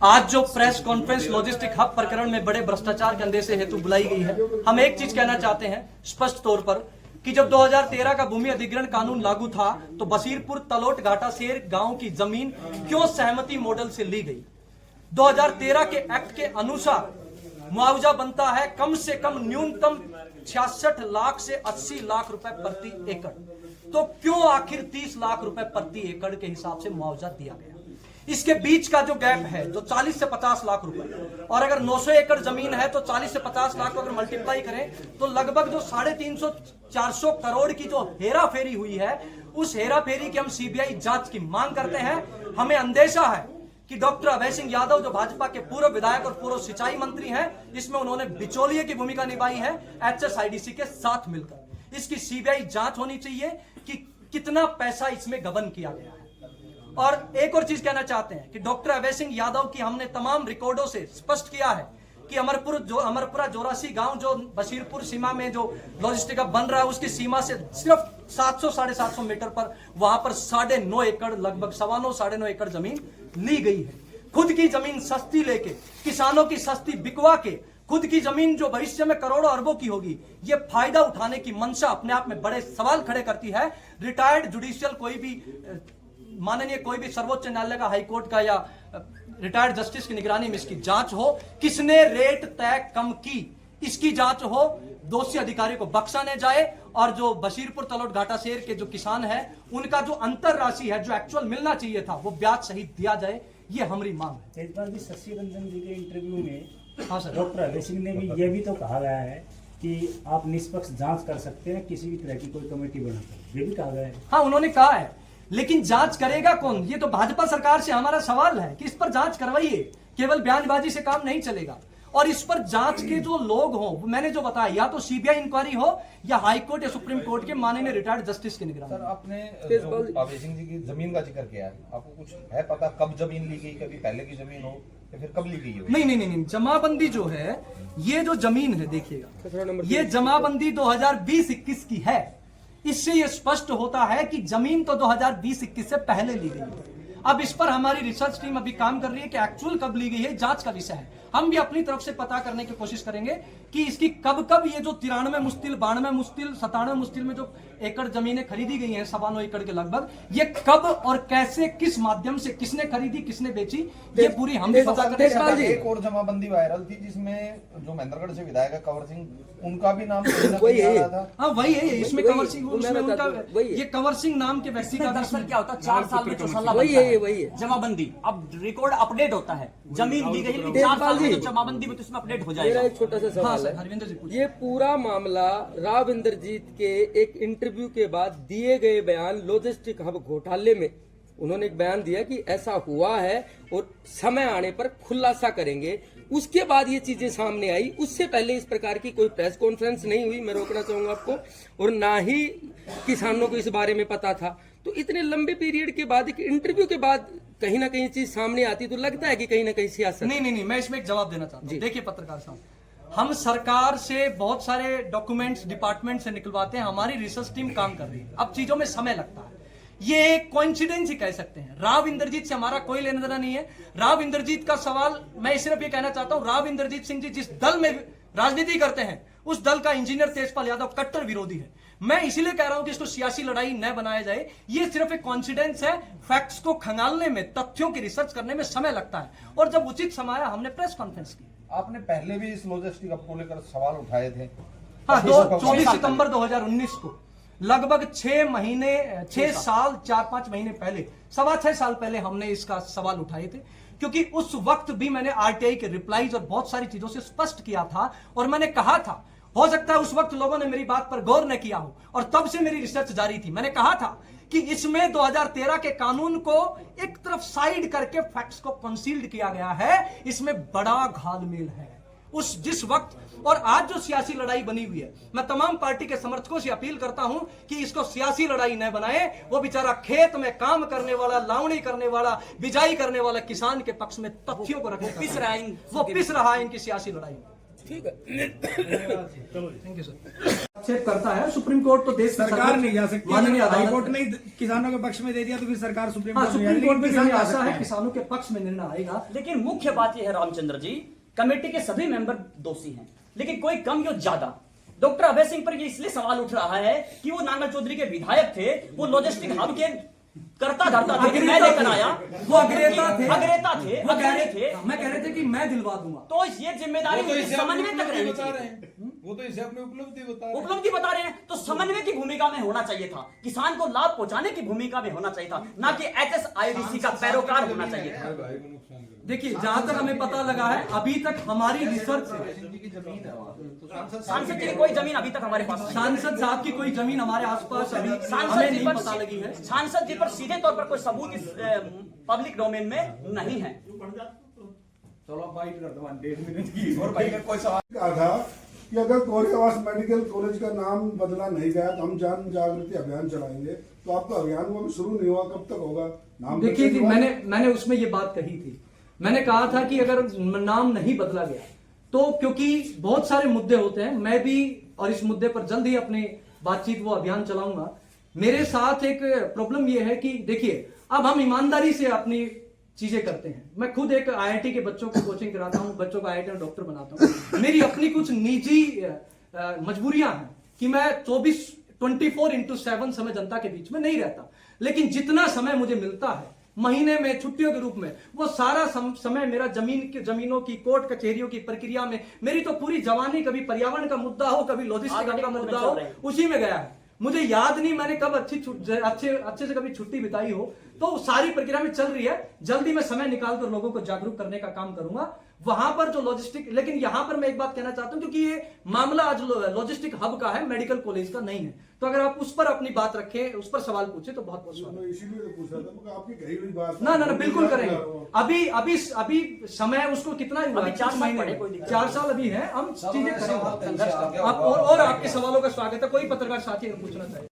आज जो press conference logistic hub प्रकरण में बड़े भ्रष्टाचार के अंदेशे हेतु बुलाई गई है, हम एक चीज कहना चाहते हैं स्पष्ट तौर पर कि जब 2013 का भूमि अधिग्रहण कानून लागू था तो बशीरपुर तलोट घाटासेर गांव की जमीन क्यों सहमति मॉडल से ली गई। 2013 के एक्ट के अनुसार मुआवजा बनता है कम से कम न्यूनतम 66 लाख से 80 लाख रुपए प्रति एकड़, तो क्यों आखिर 30 लाख रुपए प्रति एकड़ के हिसाब से मुआवजा दिया गया। इसके बीच का जो गैप है जो 40 से 50 लाख रुपए, और अगर 900 एकड़ जमीन है तो 40 से 50 लाख को अगर मल्टीप्लाई करें तो लगभग जो 350-400 करोड़ की जो हेरा फेरी हुई है, उस हेरा फेरी की हम सीबीआई जांच की मांग करते हैं। हमें अंदेशा है कि डॉक्टर अभय सिंह यादव जो भाजपा के पूर्व विधायक और पूर्व सिंचाई मंत्री हैं, इसमें उन्होंने बिचौलिए की भूमिका निभाई है HSIDC के साथ मिलकर। इसकी सीबीआई जांच होनी चाहिए कि कितना पैसा इसमें गबन किया गया है। और एक और चीज कहना चाहते हैं कि डॉक्टर अभय सिंह यादव की हमने तमाम रिकॉर्डों से स्पष्ट किया है कि अमरपुरा जोरासी गांव जो बशीरपुर सीमा में जो लॉजिस्टिक हब बन रहा है, उसकी सीमा से सिर्फ 700-750 मीटर पर वहां पर 9.5 एकड़, लगभग 9.25 एकड़ जमीन ली गई है। खुद की जमीन सस्ती लेके, किसानों की सस्ती बिकवा के, खुद की जमीन जो भविष्य में करोड़ों अरबों की होगी, ये फायदा उठाने की मंशा अपने आप में बड़े सवाल खड़े करती है। रिटायर्ड जुडिशियल कोई भी माननीय कोई भी सर्वोच्च न्यायालय का, हाई कोर्ट का या रिटायर्ड जस्टिस की निगरानी में इसकी जांच हो, किसने रेट तय कम की इसकी जांच हो, दोषी अधिकारी को बख्शा न जाए, और जो बशीरपुर तलोट घाटासेर के जो किसान है उनका जो अंतर राशि है जो एक्चुअल मिलना चाहिए था वो ब्याज सहित दिया जाए, ये हमारी मांग है। इस बार भी शशि रंजन जी के इंटरव्यू में हाँ सर, डॉक्टर अभय सिंह ने भी ये भी तो कहा गया है कि आप निष्पक्ष जांच कर सकते हैं किसी भी तरह की कोई कमेटी बनाकर, ये भी कहा गया है। हाँ उन्होंने कहा है, लेकिन जांच करेगा कौन, ये तो भाजपा सरकार से हमारा सवाल है कि इस पर जांच करवाइए। केवल बयानबाजी से काम नहीं चलेगा, और इस पर जांच के जो लोग हों, मैंने जो बताया, या तो सीबीआई इंक्वायरी हो या हाई कोर्ट या सुप्रीम कोर्ट के माननीय रिटायर्ड जस्टिस की निगरानी। सर, आपने जो अभय सिंह जी की जमीन का जिक्र किया है, आपको कुछ है पता कब जमीन ली गई, कभी पहले की जमीन हो या फिर कब ली गई हो? नहीं, जमाबंदी जो है, ये जो जमीन है देखिएगा, ये जमाबंदी 2020-21 की है। इससे ये स्पष्ट होता है कि जमीन तो 2020-21 से पहले ली गई है। अब इस पर हमारी रिसर्च टीम अभी काम कर रही है कि एक्चुअल कब ली गई है, जांच का विषय है। हम भी अपनी तरफ से पता करने की कोशिश करेंगे कि इसकी कब ये जो 93 मुश्तिल, 92 मुश्तिल, 97 मुश्तिल में जो एकड़ जमीनें खरीदी गई हैं, 9.25 एकड़ के लगभग, ये कब और कैसे, किस माध्यम से, किसने खरीदी, किसने बेची, ये पूरी हम भी पता करेंगे। एक और जमाबंदी वायरल थी जिसमें जो महेंद्रगढ़ से विधायक है कंवर सिंह, उनका भी नाम वही है। हाँ वही है, इसमें कंवर सिंह, उसमें उनका ये कंवर सिंह नाम के व्यक्ति का दरअसल क्या होता है, 4 साल में चौसला वही है जमाबंदी। अब रिकॉर्ड अपडेट होता है, जमीन दी गई लेकिन 4 साल में जमाबंदी में तो इसमें अपडेट हो जाएगा। मेरा एक छोटा सा सवाल है, हरविंदर जी, ये पूरा मामला राव इंद्रजीत के एक इंटरव्यू के बाद दिए गए बयान लॉजिस्टिक हब घोटाले में उन्होंने एक बयान दिया कि ऐसा हुआ है और समय आने पर खुलासा करेंगे। उसके बाद ये चीजें सामने आई, उससे पहले इस प्रकार की कोई प्रेस कॉन्फ्रेंस नहीं हुई, मैं रोकना चाहूंगा आपको, और ना ही किसानों को इस बारे में पता था। तो इतने लंबे पीरियड के बाद, एक इंटरव्यू के बाद कहीं ना कहीं चीज सामने आती तो लगता है कि कहीं ना कहीं सियासत। नहीं, मैं इसमें एक जवाब देना चाहता हूँ। देखिए पत्रकार साहब, हम सरकार से बहुत सारे डॉक्यूमेंट्स डिपार्टमेंट से निकलवाते हैं, हमारी रिसर्च टीम काम कर रही है, अब चीजों में समय लगता है। ये एक कोइंसिडेंस ही कह सकते हैं। राव इंद्रजीत से हमारा कोई लेना देना नहीं है। राव इंद्रजीत का सवाल, मैं सिर्फ ये कहना चाहता हूं, राव इंद्रजीत सिंह जी जिस दल में राजनीति करते हैं, उस दल का इंजीनियर तेजपाल यादव कट्टर विरोधी है। मैं इसीलिए कह रहा हूं कि इसको सियासी लड़ाई न बनाया जाए। ये सिर्फ एक कॉन्फिडेंस है। फैक्ट्स को खंगालने में, तथ्यों की रिसर्च करने में समय लगता है, और जब उचित समय आया हमने प्रेस कॉन्फ्रेंस की। आपने पहले भी इस लॉजिस्टिक हब को लेकर सवाल उठाए थे। हाँ, 24 सितंबर 2019 को, लगभग 6 साल 4-5 महीने पहले, 6.25 साल पहले हमने इसका सवाल उठाए थे, क्योंकि उस वक्त भी मैंने आरटीआई के रिप्लाईज और बहुत सारी चीजों से स्पष्ट किया था, और मैंने कहा था, हो सकता है उस वक्त लोगों ने मेरी बात पर गौर न किया हो, और तब से मेरी रिसर्च जारी थी। मैंने कहा था कि इसमें 2013 के कानून को एक तरफ साइड करके फैक्ट्स को कंसील्ड किया गया है, इसमें बड़ा घालमेल है उस जिस वक्त। और आज जो सियासी लड़ाई बनी हुई है, मैं तमाम पार्टी के समर्थकों से अपील करता हूं कि इसको सियासी लड़ाई न बनाए। वो बेचारा खेत में काम करने वाला, लावणी करने वाला, बिजाई करने वाला किसान के पक्ष में तथ्यों को रखने पिस रहा है वो पिस रहा है इनकी सियासी लड़ाई। ठीक है। Thank you sir. आक्षेप करता है सुप्रीम कोर्ट तो देश की सरकार नहीं जा सकती। माननीय हाई अदालत कोर्ट ने किसानों के पक्ष में दे दिया तो फिर सरकार सुप्रीम हाँ, कोर्ट में सुप्रीम जाएगी, कोर्ट में किसान भी जा आशा सकते है हैं। किसानों के पक्ष में निर्णय आएगा। लेकिन मुख्य बात यह है रामचंद्र जी, कमेटी के सभी मेंबर दोषी हैं, लेकिन कोई कम या ज्यादा। डॉक्टर अभय सिंह पर ये इसलिए सवाल उठ रहा है कि वो नांगल चौधरी के विधायक थे, वो लॉजिस्टिक हब के करता धरता थे कि मैं लेकर आया, वो अग्रेता थे, अग्रेता थे, वो कह अग्रणी रहे थे। मैं कह रहे थे कि मैं दिलवा दूंगा। तो ये जिम्मेदारी उनकी समन्वय तक रहनी चाहिए। वो तो इसे अपनी उपलब्धि बता रहे हैं। उपलब्धि बता रहे हैं, तो समन्वय की भूमिका में होना चाहिए था, किसान को लाभ पहुंचाने की भूमिका में होना चाहिए था, ना कि HSIDC का पैरोकार होना चाहिए था। भाई को नुकसान कर देखिए जहां तक हमें पता लगा है अभी तक हमारी रिसर्च से सांसद जी की कोई जमीन अभी तक हमारे पास नहीं है। सांसद साहब की कोई जमीन हमारे आसपास अभी सांसद हमें जी नहीं पर पता लगी है। सांसद जी पर सीधे तौर पर कोई सबूत इस पब्लिक डोमेन में नहीं है। चलो बाइट कर दो 1.5 मिनट की। और भाई का कोई सवाल कहा था कि अगर कोरियावास मेडिकल कॉलेज का नाम बदला नहीं गया तो हम जन जागृति अभियान चलाएंगे। तो आपका अभियान वो अभी शुरू नहीं हुआ, कब तक होगा? नाम देखिए बदलने जी, के बाद- मैंने उसमें ये बात कही थी। मैंने कहा था कि अगर नाम नहीं बदला गया तो क्योंकि बहुत सारे मुद्दे होते हैं, मैं भी और इस मुद्दे पर जल्द ही अपनी बातचीत वो अभियान चलाऊंगा। मेरे साथ एक प्रॉब्लम ये है कि देखिए अब हम ईमानदारी से अपनी चीजें करते हैं। मैं खुद एक IIT के बच्चों को कोचिंग कराता हूं, बच्चों को IIT में डॉक्टर बनाता हूं। मेरी अपनी कुछ निजी मजबूरियां हैं कि मैं 24/7 समय जनता के बीच में नहीं रहता, लेकिन जितना समय मुझे मिलता है महीने में छुट्टियों के रूप में, वो सारा समय मेरा जमीनों की कोर्ट कचहरियों की प्रक्रिया में, मेरी तो पूरी जवानी कभी पर्यावरण का मुद्दा हो, कभी लॉजिस्टिक का मुद्दा हो, उसी में गया है। मुझे याद नहीं मैंने कब अच्छे से कभी छुट्टी बिताई हो। तो सारी प्रक्रिया में चल रही है, जल्दी मैं समय निकालकर लोगों को जागरूक करने का काम करूंगा। वहां पर जो लॉजिस्टिक, लेकिन यहां पर मैं एक बात कहना चाहता हूं क्योंकि ये मामला आज लॉजिस्टिक हब का है, मेडिकल कॉलेज का नहीं है। तो अगर आप उस पर अपनी बात रखें, उस पर सवाल पूछे तो बहुत बहुत स्वागत। मैं इसीलिए तो पूछ रहा था क्योंकि आपकी कही हुई बात ना बिल्कुल करेंगे। अभी समय उसको कितना ही हुआ, अभी 4 साल 4 साल अभी है, हम चीजें करेंगे। संघर्ष करके और आपके सवालों का स्वागत है। कोई पत्रकार साथी अगर पूछना चाहे।